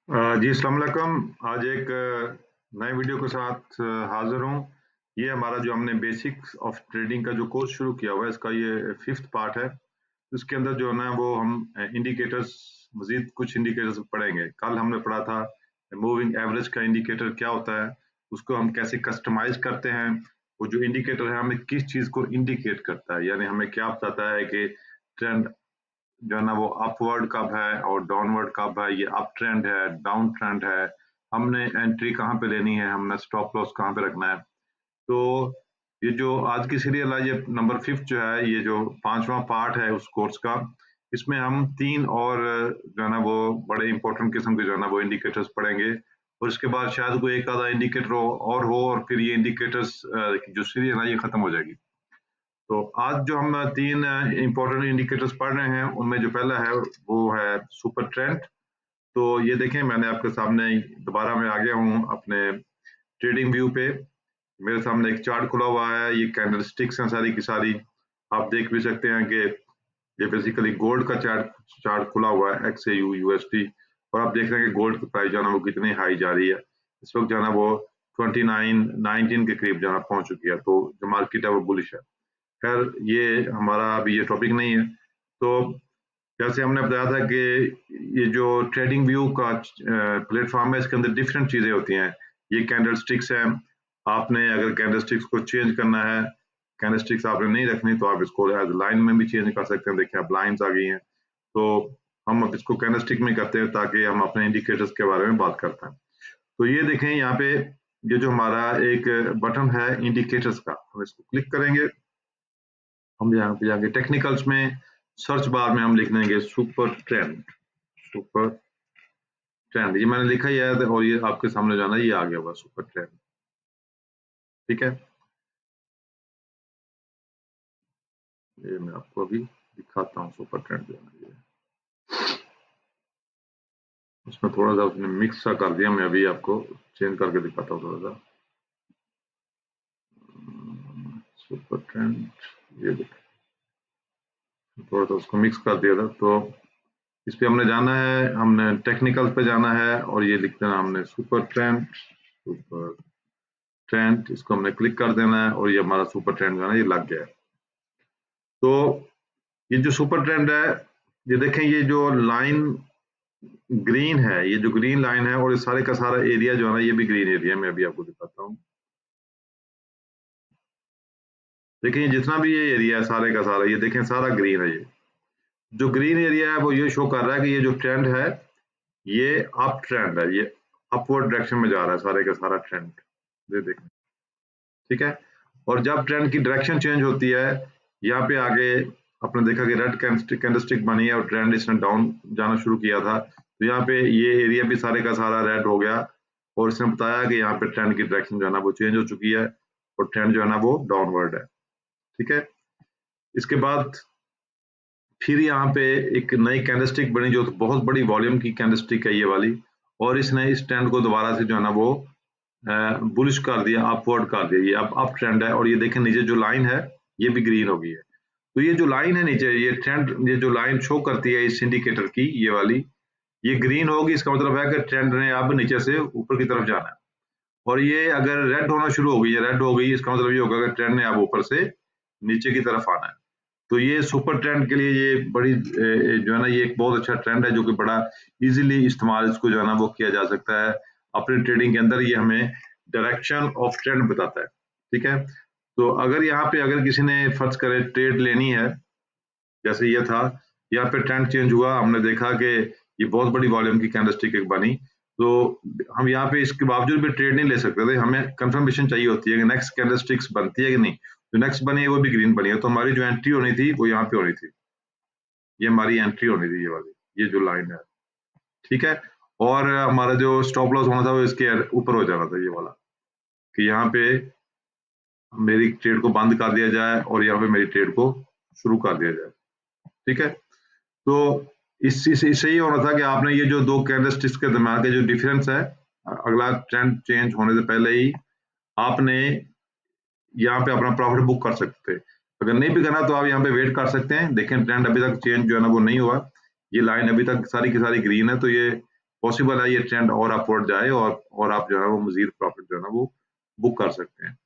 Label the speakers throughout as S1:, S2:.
S1: जी अस्सलाम वालेकुम। आज एक नए वीडियो के साथ हाज़िर हूँ। ये हमारा जो हमने बेसिक्स ऑफ ट्रेडिंग का जो कोर्स शुरू किया हुआ है, इसका ये 5th पार्ट है। इसके अंदर जो है ना वो हम इंडिकेटर्स मज़ीद कुछ इंडिकेटर्स पढ़ेंगे। कल हमने पढ़ा था मूविंग एवरेज का इंडिकेटर क्या होता है, उसको हम कैसे कस्टमाइज़ करते हैं। वो जो इंडिकेटर है हमें किस चीज़ को इंडिकेट करता है, यानी हमें क्या बताता है कि ट्रेंड जो है ना वो अपवर्ड कब है और डाउनवर्ड कब है, ये अप ट्रेंड है, डाउन ट्रेंड है, हमने एंट्री कहाँ पे लेनी है, हमने स्टॉप लॉस कहाँ पे रखना है। तो ये जो आज की सीरियल है, ये नंबर 5th जो है, ये जो 5वां पार्ट है उस कोर्स का, इसमें हम 3 और जो है ना वो बड़े इंपॉर्टेंट किस्म के जो है ना वो इंडिकेटर्स पढ़ेंगे और इसके बाद शायद कोई एक आधा इंडिकेटर और हो और फिर ये इंडिकेटर्स की जो सीरियल है ये खत्म हो जाएगी। तो आज जो हम 3 इम्पोर्टेंट इंडिकेटर्स पढ़ रहे हैं, उनमें जो पहला है वो है सुपर ट्रेंड। तो ये देखें, मैंने आपके सामने दोबारा मैं आ गया हूँ अपने ट्रेडिंग व्यू पे। मेरे सामने एक चार्ट खुला हुआ है, ये कैंडलस्टिक्स हैं सारी की सारी। आप देख भी सकते हैं कि ये बेसिकली गोल्ड का चार्ट चार्ट खुला हुआ है, XAU USD, और आप देख रहे हैं कि गोल्ड की प्राइस जो है ना वो कितनी हाई जा रही है। इस वक्त जो है ना वो 29-19 के करीब जो है ना पहुंच चुकी है, तो जो मार्केट है वो बुलिश है। खैर, ये हमारा अभी ये टॉपिक नहीं है। तो जैसे हमने बताया था कि ये जो ट्रेडिंग व्यू का प्लेटफॉर्म है, इसके अंदर डिफरेंट चीज़ें होती हैं। ये कैंडलस्टिक्स हैं, आपने अगर कैंडलस्टिक्स को चेंज करना है, कैंडलस्टिक्स आपने नहीं रखनी तो आप इसको एज लाइन में भी चेंज कर सकते हैं। देखिए अब लाइन्स आ गई हैं, तो हम अब इसको कैंडलस्टिक में करते हैं ताकि हम अपने इंडिकेटर्स के बारे में बात कर पाएँ। तो ये देखें यहाँ पे, ये जो हमारा एक बटन है इंडिकेटर्स का, हम इसको क्लिक करेंगे। हम यहाँ पे जाके टेक्निकल्स में सर्च बार में हम लिख देंगे सुपर ट्रेंड। सुपर ट्रेंड ये मैंने लिखा ही है और ये आपके सामने जाना ये आ गया हुआ सुपर ट्रेंड। ठीक है, ये मैं आपको अभी दिखाता हूँ सुपर ट्रेंड जो है ये। उसमें थोड़ा सा उसने मिक्स सा कर दिया, मैं अभी आपको चेंज करके दिखाता हूँ थोड़ा सा। सुपर ट्रेंड ये देखिए, थोड़ा सा उसको मिक्स कर दिया था। तो इस पे हमने जाना है, हमने टेक्निकल पे जाना है और ये लिख देना हमने सुपर ट्रेंड। सुपर ट्रेंड इसको हमने क्लिक कर देना है और ये हमारा सुपर ट्रेंड जो है ना ये लग गया है। तो ये जो सुपर ट्रेंड है, ये देखें, ये जो लाइन ग्रीन है, ये जो ग्रीन लाइन है और ये सारे का सारा एरिया जो है ना ये भी ग्रीन एरिया, मैं अभी आपको दिखाता हूँ। देखिए जितना भी ये एरिया है सारे का सारा, ये देखें सारा ग्रीन है। ये जो ग्रीन एरिया है वो ये शो कर रहा है कि ये जो ट्रेंड है ये अप ट्रेंड है, ये अपवर्ड डायरेक्शन में जा रहा है सारे का सारा ट्रेंड। ये देखें, ठीक है। और जब ट्रेंड की डायरेक्शन चेंज होती है, यहाँ पे आगे आपने देखा कि रेड कैंडलस्टिक बनी है और ट्रेंड इसने डाउन जाना शुरू किया था, तो यहाँ पे ये एरिया भी सारे का सारा रेड हो गया और इसने बताया कि यहाँ पे ट्रेंड की डायरेक्शन जो है ना वो चेंज हो चुकी है और ट्रेंड जो है ना वो डाउनवर्ड है। ठीक है, इसके बाद फिर यहाँ पे एक नई कैंडलस्टिक बनी जो बहुत बड़ी वॉल्यूम की कैंडलस्टिक है ये वाली, और इसने इस ट्रेंड को दोबारा से जो है ना वो बुलिश कर दिया, अपवर्ड कर दिया। ये अब अप ट्रेंड है और ये देखें नीचे जो लाइन है ये भी ग्रीन हो गई है। तो ये जो लाइन है नीचे, ये ट्रेंड, ये जो लाइन शो करती है इस इंडिकेटर की ये वाली, ये ग्रीन होगी, इसका मतलब है कि ट्रेंड ने अब नीचे से ऊपर की तरफ जाना है। और ये अगर रेड होना शुरू हो गई, ये रेड हो गई, इसका मतलब ये होगा कि ट्रेंड ने अब ऊपर से नीचे की तरफ आना है। तो ये सुपर ट्रेंड के लिए ये बड़ी जो है ना ये एक बहुत अच्छा ट्रेंड है जो कि बड़ा इजीली इस्तेमाल इसको जो है ना वो किया जा सकता है अपने ट्रेडिंग के अंदर। ये हमें डायरेक्शन ऑफ ट्रेंड बताता है। ठीक है, तो अगर यहाँ पे अगर किसी ने फर्ज करे ट्रेड लेनी है, जैसे ये था, यहाँ पे ट्रेंड चेंज हुआ, हमने देखा कि ये बहुत बड़ी वॉल्यूम की कैंडलस्टिक एक बनी, तो हम यहाँ पे इसके बावजूद भी ट्रेड नहीं ले सकते थे। हमें कंफर्मेशन चाहिए होती है कि नेक्स्ट कैंडलस्टिक्स बनती है कि नहीं। जो नेक्स्ट बनी है वो भी ग्रीन बनी है, तो हमारी जो एंट्री होनी थी वो यहाँ पे होनी थी, ये हमारी एंट्री होनी थी, ये वाली ये जो लाइन है। ठीक है, और हमारा जो स्टॉप लॉस होना था वो इसके ऊपर हो जाना था, ये वाला, कि यहाँ पे मेरी ट्रेड को बंद कर दिया जाए और यहाँ पे मेरी ट्रेड को शुरू कर दिया जाए। ठीक है, तो इससे ये होना था कि आपने ये जो दो कैंडलस्टिक्स के दरम्यान के जो डिफरेंस है, अगला ट्रेंड चेंज होने से पहले ही आपने यहाँ पे अपना प्रॉफिट बुक कर सकते थे। अगर नहीं भी करना तो आप यहाँ पे वेट कर सकते हैं। देखें ट्रेंड अभी तक चेंज जो है ना वो नहीं हुआ, ये लाइन अभी तक सारी की सारी ग्रीन है, तो ये पॉसिबल है ये ट्रेंड और अपवर्ड जाए और आप जो है वो मजीद प्रॉफिट जो है ना वो बुक कर सकते हैं।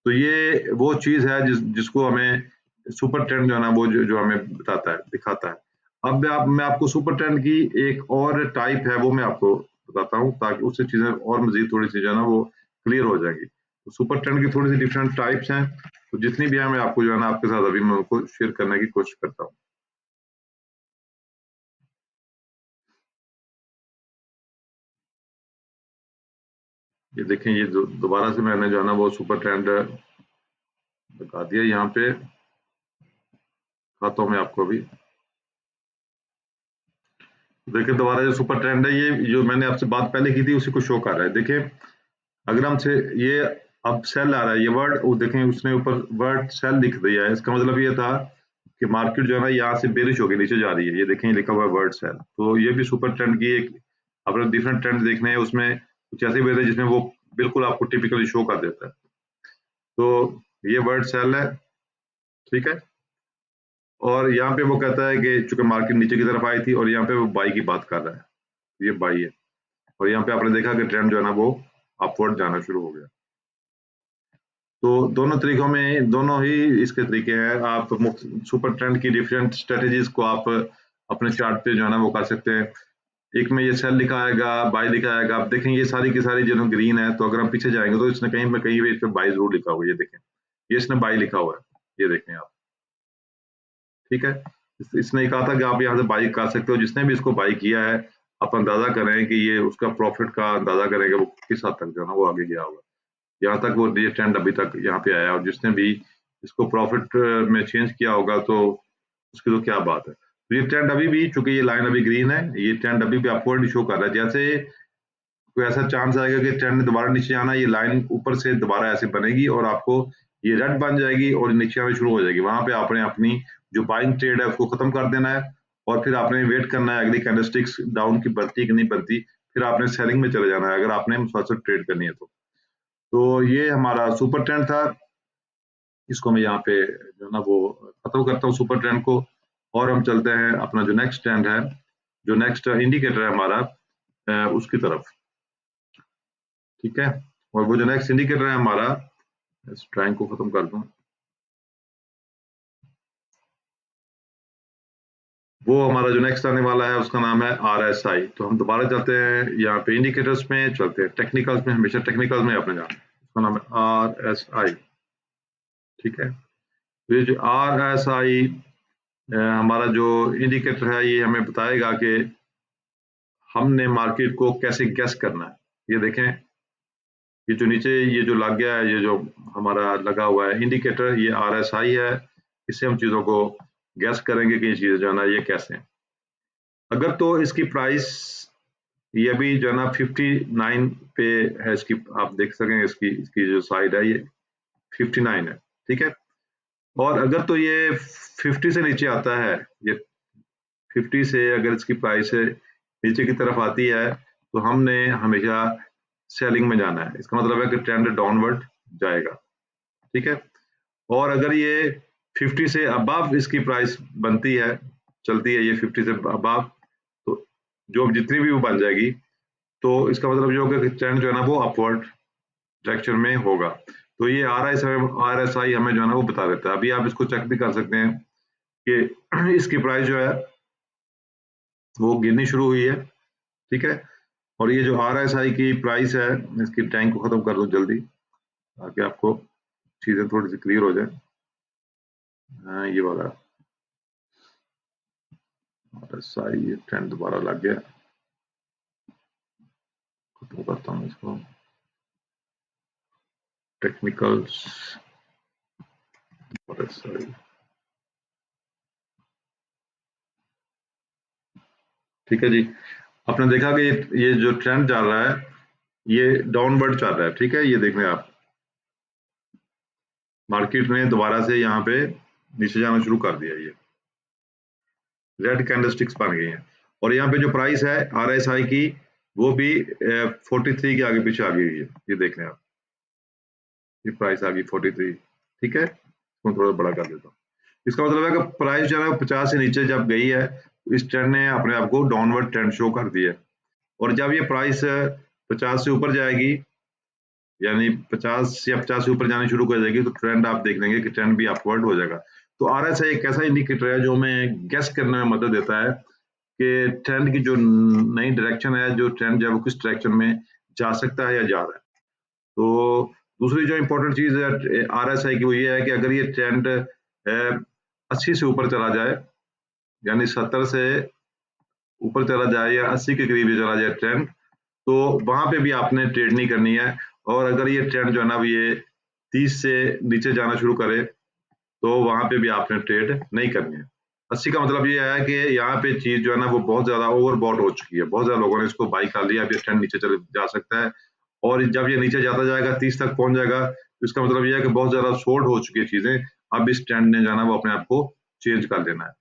S1: तो ये वो चीज़ है जिसको हमें सुपर ट्रेंड जो है ना वो जो हमें बताता है, दिखाता है। अब मैं आपको सुपर ट्रेंड की एक और टाइप है वो मैं आपको बताता हूँ ताकि उससे चीज़ें और मज़ीद थोड़ी-सी जो है ना वो क्लियर हो जाएँगी। तो सुपर ट्रेंड की थोड़ी-सी डिफरेंट टाइप्स हैं, तो जितनी भी हैं मैं आपको जो है ना आपके साथ अभी मैं उनको शेयर करने की कोशिश करता हूँ। ये देखें ये दोबारा से मैंने जो है ना वो सुपर ट्रेंड लगा दिया यहाँ पे, दिखाता हूँ मैं आपको अभी। देखिए दोबारा जो सुपर ट्रेंड है ये जो मैंने आपसे बात पहले की थी उसी को शो कर रहा है। देखिए अगर हम से ये अब सेल आ रहा है ये वर्ड वो देखें उसने ऊपर वर्ड सेल लिख दिया है। इसका मतलब ये था कि मार्केट जो है ना यहाँ से बेरिश होकर नीचे जा रही है। ये देखें लिखा हुआ है वर्ड सेल। तो ये भी सुपर ट्रेंड की एक अपने डिफरेंट ट्रेंड देखने हैं उसमें कुछ ऐसे भी है जिसमें वो बिल्कुल आपको टिपिकली शो कर देता है। तो ये वर्ड सेल है, ठीक है। और यहाँ पे वो कहता है कि चूंकि मार्केट नीचे की तरफ आई थी और यहाँ पे वो बाई की बात कर रहा है, ये बाई है। और यहाँ पे आपने देखा कि ट्रेंड जो है ना वो अपवर्ड जाना शुरू हो गया। तो दोनों तरीकों में दोनों ही इसके तरीके हैं। आप सुपर ट्रेंड की डिफरेंट स्ट्रेटेजीज को आप अपने चार्ट पे जो है ना वो कर सकते हैं। एक में ये सेल लिखा आएगा, बाय लिखा आएगा। आप देखेंगे ये सारी की सारी जो ग्रीन है, तो अगर हम पीछे जाएंगे तो इसने कहीं पे इस पे बाय जरूर लिखा हुआ है। ये देखें ये इसने बाय लिखा हुआ है, ये देखें आप, ठीक है। इसने कहा था कि आप यहाँ से बाई कर सकते हो। जिसने भी इसको बाई किया है आप अंदाजा करें कि ये उसका प्रॉफिट का अंदाजा करें कि वो किस हद तक जो है ना वो आगे गया होगा। यहाँ तक वो ये ट्रेंड अभी तक यहाँ पे आया और जिसने भी इसको प्रॉफिट में चेंज किया होगा तो उसकी तो क्या बात है। तो ये ट्रेंड अभी भी चूंकि ये लाइन अभी ग्रीन है, ये ट्रेंड अभी भी अपवर्ड शो कर रहा है। जैसे कोई ऐसा चांस आएगा कि ट्रेंड ने दोबारा नीचे आना, ये लाइन ऊपर से दोबारा ऐसे बनेगी और आपको ये रेड बन जाएगी और नीचे आना शुरू हो जाएगी। वहां पे आपने अपनी जो बाइंग ट्रेड है उसको खत्म कर देना है और फिर आपने वेट करना है अगली कैंडलस्टिक्स डाउन की बनती है कि नहीं बनती, फिर आपने सेलिंग में चले जाना है अगर आपने मुसलसल ट्रेड करनी है तो ये हमारा सुपर ट्रेंड था। इसको मैं यहाँ पे जो है ना वो खत्म करता हूँ सुपर ट्रेंड को और हम चलते हैं अपना जो नेक्स्ट ट्रेंड है, जो नेक्स्ट इंडिकेटर है हमारा उसकी तरफ, ठीक है। और वो जो नेक्स्ट इंडिकेटर है हमारा, इस ट्रेंड को खत्म कर दूं, वो हमारा जो नेक्स्ट आने वाला है उसका नाम है RSI। तो हम दोबारा चलते हैं यहाँ पे इंडिकेटर्स में, चलते हैं टेक्निकल्स में, हमेशा टेक्निकल्स में अपने जाना, उसका नाम है RSI, ठीक है। तो ये जो RSI हमारा जो इंडिकेटर है ये हमें बताएगा कि हमने मार्केट को कैसे गैस करना है। ये देखें ये जो नीचे ये जो लग गया है, ये जो हमारा लगा हुआ है इंडिकेटर, ये RSI है। इससे हम चीज़ों को गैस करेंगे कि ये चीज़ें जो है ना ये कैसे हैं। अगर तो इसकी प्राइस ये अभी जो है ना 59 पे है इसकी, आप देख सकें इसकी इसकी जो साइड है ये 59 है, ठीक है। और अगर तो ये 50 से नीचे आता है, ये 50 से अगर इसकी प्राइस नीचे की तरफ आती है तो हमने हमेशा सेलिंग में जाना है। इसका मतलब है कि ट्रेंड डाउनवर्ड जाएगा, ठीक है। और अगर ये 50 से अबव इसकी प्राइस बनती है, चलती है ये 50 से अबव, तो जो जितनी भी वो बन जाएगी तो इसका मतलब ये होगा कि ट्रेंड जो है ना वो अपवर्ड डायरेक्शन में होगा। तो ये RSI हमें जो है ना वो बता देता है। अभी आप इसको चेक भी कर सकते हैं कि इसकी प्राइस जो है वो गिरनी शुरू हुई है, ठीक है। और ये जो RSI की प्राइस है, इसकी टैंक को खत्म कर दो जल्दी ताकि आपको चीजें थोड़ी सी क्लियर हो जाए। हाँ, ये वाला RSI ये ट्रेंड दोबारा लग गया, खत्म करता हूँ इसको। टेक्निकल्स RSI, ठीक है जी। आपने देखा कि ये जो ट्रेंड चल रहा है ये डाउनवर्ड चल रहा है, ठीक है। ये देख रहे हैं आप, मार्केट ने दोबारा से यहाँ पे नीचे जाना शुरू कर दिया, ये रेड कैंडलस्टिक्स बन गई हैं। और यहाँ पे जो प्राइस है RSI की वो भी 43 के आगे पीछे आ गई है। ये देख रहे हैं आप, ये प्राइस आ गई 43, ठीक है। इसको थोड़ा बड़ा कर देता हूँ। इसका मतलब है कि प्राइस जो है 50 से नीचे जब गई है, इस ट्रेंड ने अपने आप को डाउनवर्ड ट्रेंड शो कर दिया है। और जब ये प्राइस 50 से ऊपर जाएगी, यानी 50 या 50 से ऊपर जानी शुरू कर जाएगी, तो ट्रेंड आप देख लेंगे कि ट्रेंड भी अपवर्ड हो जाएगा। तो RSI एक ऐसा इंडिकेटर है जो हमें गेस करने में मदद देता है कि ट्रेंड की जो नई डायरेक्शन है, जो ट्रेंड जो है वो किस डायरेक्शन में जा सकता है या जा रहा है। तो दूसरी जो इम्पोर्टेंट चीज़ है RSI की, वो ये है कि अगर ये ट्रेंड 80 से ऊपर चला जाए, यानी 70 से ऊपर चला जाए या 80 के करीब चला जाए ट्रेंड, तो वहां पे भी आपने ट्रेड नहीं करनी है। और अगर ये ट्रेंड जो है ना ये 30 से नीचे जाना शुरू करे, तो वहां पे भी आपने ट्रेड नहीं करनी है। 80 का मतलब ये है कि यहाँ पे चीज जो है ना वो बहुत ज्यादा ओवरबॉट हो चुकी है, बहुत ज्यादा लोगों ने इसको बाई कर लिया, अब ये ट्रेंड नीचे चले जा सकता है। और जब ये नीचे जाता जाएगा 30 तक पहुंच जाएगा, तो इसका मतलब ये है कि बहुत ज्यादा शॉर्ट हो चुकी है चीजें, अब इस ट्रेंड ने जाना वो अपने आप को चेंज कर लेना है।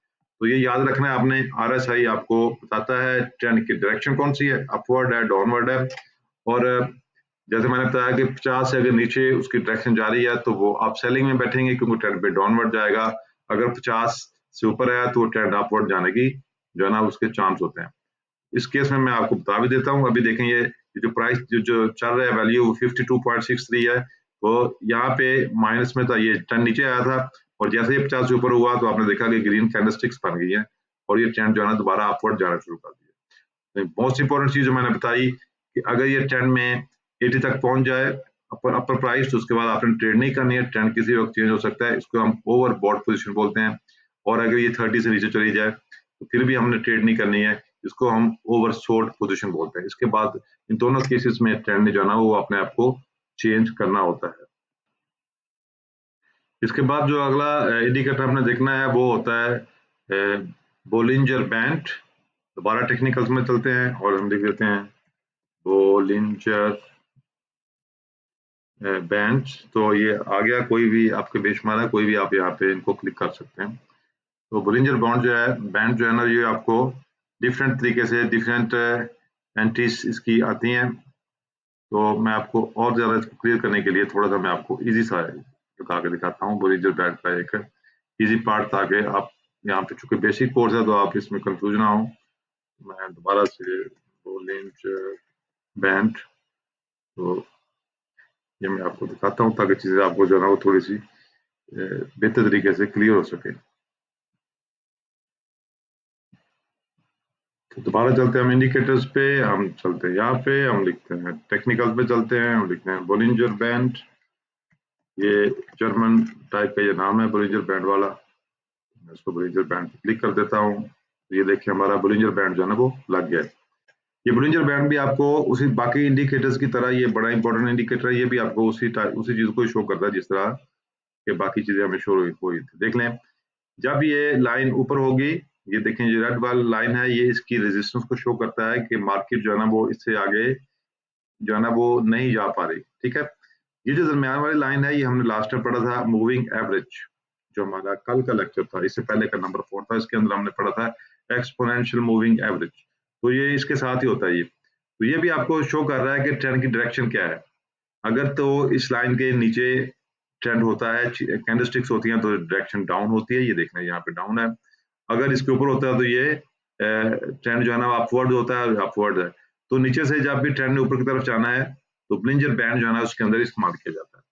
S1: तो ये याद रखना है आपने, RSI आपको बताता है ट्रेंड की डायरेक्शन कौन सी है, अपवर्ड है, डाउनवर्ड है। और जैसे मैंने बताया कि 50 से अगर नीचे उसकी डायरेक्शन जा रही है, तो वो आप सेलिंग में बैठेंगे क्योंकि ट्रेंड पे डाउनवर्ड जाएगा। अगर 50 से ऊपर है तो ट्रेंड अपवर्ड जाने की जो है ना उसके चांस होते हैं। इस केस में मैं आपको बता भी देता हूँ, अभी देखें ये जो प्राइस जो चल रहा है वैल्यू 52.63 है, तो यहाँ पे माइनस में था, ये ट्रेंड नीचे आया था, और जैसे ये 50 से ऊपर हुआ तो आपने देखा कि ग्रीन कैंडलस्टिक्स बन गई है और ये ट्रेंड जो है ना दोबारा अपवर्ड जाना शुरू कर दिया। मोस्ट इंपॉर्टेंट चीज जो मैंने बताई कि अगर ये ट्रेंड में 80 तक पहुंच जाए अपर प्राइस, तो उसके बाद आपने ट्रेड नहीं करनी है, ट्रेंड किसी वक्त चेंज हो सकता है, इसको हम ओवर बॉट पोजिशन बोलते हैं। और अगर ये 30 से नीचे चली जाए तो फिर भी हमने ट्रेड नहीं करनी है, इसको हम ओवर शॉर्ट पोजिशन बोलते हैं। इसके बाद इन दोनों केसेस में ट्रेंड जो है ना वो अपने आप को चेंज करना होता है। इसके बाद जो अगला इंडिकेटर हमने देखना है वो होता है बोलिंजर बैंड। दोबारा टेक्निकल्स में चलते हैं और हम लिख देते हैं बोलिंजर बैंड। तो ये आ गया, कोई भी आपके बेशुमार है, कोई भी आप यहाँ पे इनको क्लिक कर सकते हैं। तो बोलिंजर बॉन्ड जो है, बैंड जो है ना, ये आपको डिफरेंट तरीके से डिफरेंट एंट्रीज इसकी आती हैं। तो मैं आपको और ज्यादा इसको क्लियर करने के लिए थोड़ा सा मैं आपको इजी सा लगा के दिखाता हूँ बोलिंजर बैंड का एक इजी पार्ट, ताकि आप यहाँ पे चूंकि बेसिक कोर्स है तो आप इसमें कंफ्यूज ना हो। मैं दोबारा से बोलिंजर बैंड, तो ये मैं आपको दिखाता हूँ ताकि चीजें आपको जो है ना वो थोड़ी सी बेहतर तरीके से क्लियर हो सके। तो दोबारा चलते हैं हम इंडिकेटर्स पे, हम चलते हैं यहाँ पे, हम लिखते हैं टेक्निकल पे चलते हैं, हम लिखते हैं बोलिंजर बैंड। ये जर्मन टाइप का ये नाम है बोलिंजर बैंड वाला। मैं इसको बोलिंजर बैंड पे क्लिक कर देता हूँ। ये देखिए हमारा बोलिंजर बैंड जो है ना वो लग गया है। ये बोलिंजर बैंड भी आपको उसी बाकी इंडिकेटर्स की तरह, ये बड़ा इंपॉर्टेंट इंडिकेटर है, ये भी आपको उसी चीज को शो करता है जिस तरह के बाकी चीजें हमें शो हुई थी। देख लें, जब ये लाइन ऊपर होगी, ये देखें ये रेड वाली लाइन है, ये इसकी रेजिस्टेंस को शो करता है कि मार्केट जो है ना वो इससे आगे जो है ना वो नहीं जा पा रही। ठीक है, ये जो दरमियान वाली लाइन है, ये हमने लास्ट टाइम पढ़ा था मूविंग एवरेज, जो हमारा कल का लेक्चर था, इससे पहले का नंबर 4 था, इसके अंदर हमने पढ़ा था एक्सपोनेंशियल मूविंग एवरेज। तो ये इसके साथ ही होता है। ये तो ये भी आपको शो कर रहा है कि ट्रेंड की डायरेक्शन क्या है। अगर तो इस लाइन के नीचे ट्रेंड होता है, कैंडलस्टिक्स होती हैं, तो डायरेक्शन डाउन होती है, ये देखना यहाँ पे डाउन है। अगर इसके ऊपर होता है तो ये ट्रेंड जो है ना अपवर्ड होता है, अपवर्ड है। तो नीचे से जब भी ट्रेंड ने ऊपर की तरफ जाना है, तो ब्लिंजर बैंड जो है ना उसके अंदर इस्तेमाल किया जाता है।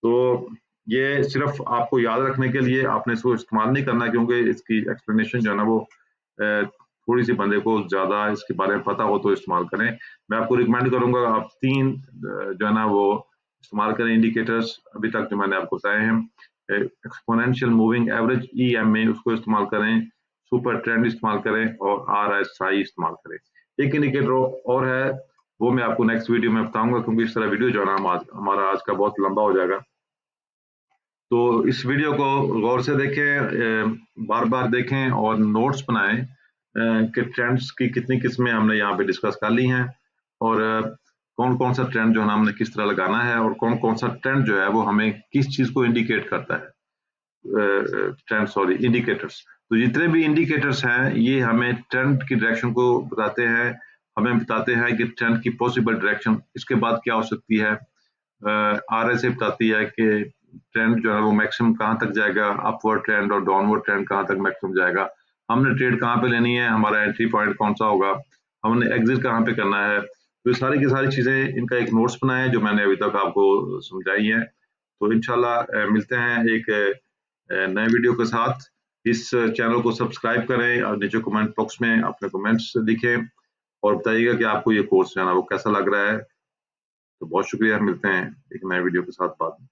S1: तो ये सिर्फ आपको याद रखने के लिए, आपने इसको इस्तेमाल नहीं करना, क्योंकि इसकी एक्सप्लेनेशन जो है ना वो थोड़ी सी बंदे को ज्यादा इसके बारे में पता हो तो इस्तेमाल करें। मैं आपको रिकमेंड करूंगा आप 3 जो है ना वो इस्तेमाल करें इंडिकेटर्स, अभी तक जो मैंने आपको बताए हैं। एक्सपोनेंशियल मूविंग एवरेज EMA उसको इस्तेमाल करें, सुपर ट्रेंड इस्तेमाल करें और RSI इस्तेमाल करें। एक इंडिकेटर और है, वो मैं आपको नेक्स्ट वीडियो में बताऊंगा, क्योंकि इस तरह वीडियो जो है ना हमारा आज का बहुत लंबा हो जाएगा। तो इस वीडियो को गौर से देखें, बार बार देखें और नोट्स बनाएं कि ट्रेंड्स की कितनी किस्में हमने यहाँ पे डिस्कस कर ली हैं, और कौन कौन सा ट्रेंड जो है हमने किस तरह लगाना है, और कौन कौन सा ट्रेंड जो है वो हमें किस चीज को इंडिकेट करता है। ट्रेंड सॉरी इंडिकेटर्स, तो जितने भी इंडिकेटर्स हैं ये हमें ट्रेंड की डायरेक्शन को बताते हैं, हमें बताते हैं कि ट्रेंड की पॉसिबल डायरेक्शन इसके बाद क्या हो सकती है। RSI बताती है कि ट्रेंड जो है वो मैक्सिमम कहाँ तक जाएगा, अपवर्ड ट्रेंड और डाउनवर्ड ट्रेंड कहाँ तक मैक्सिमम जाएगा, हमने ट्रेड कहाँ पे लेनी है, हमारा एंट्री पॉइंट कौन सा होगा। हमने एग्ज़िट कहाँ पे करना है। तो ये सारी की सारी चीज़ें इनका एक नोट्स बनाया है जो मैंने अभी तक आपको समझाई हैं। तो इंशाल्लाह मिलते हैं एक नए वीडियो के साथ। इस चैनल को सब्सक्राइब करें और नीचे कमेंट बॉक्स में अपने कमेंट्स लिखें और बताइएगा कि आपको ये कोर्स जो है ना वो कैसा लग रहा है। तो बहुत शुक्रिया, मिलते हैं एक नए वीडियो के साथ बाद में।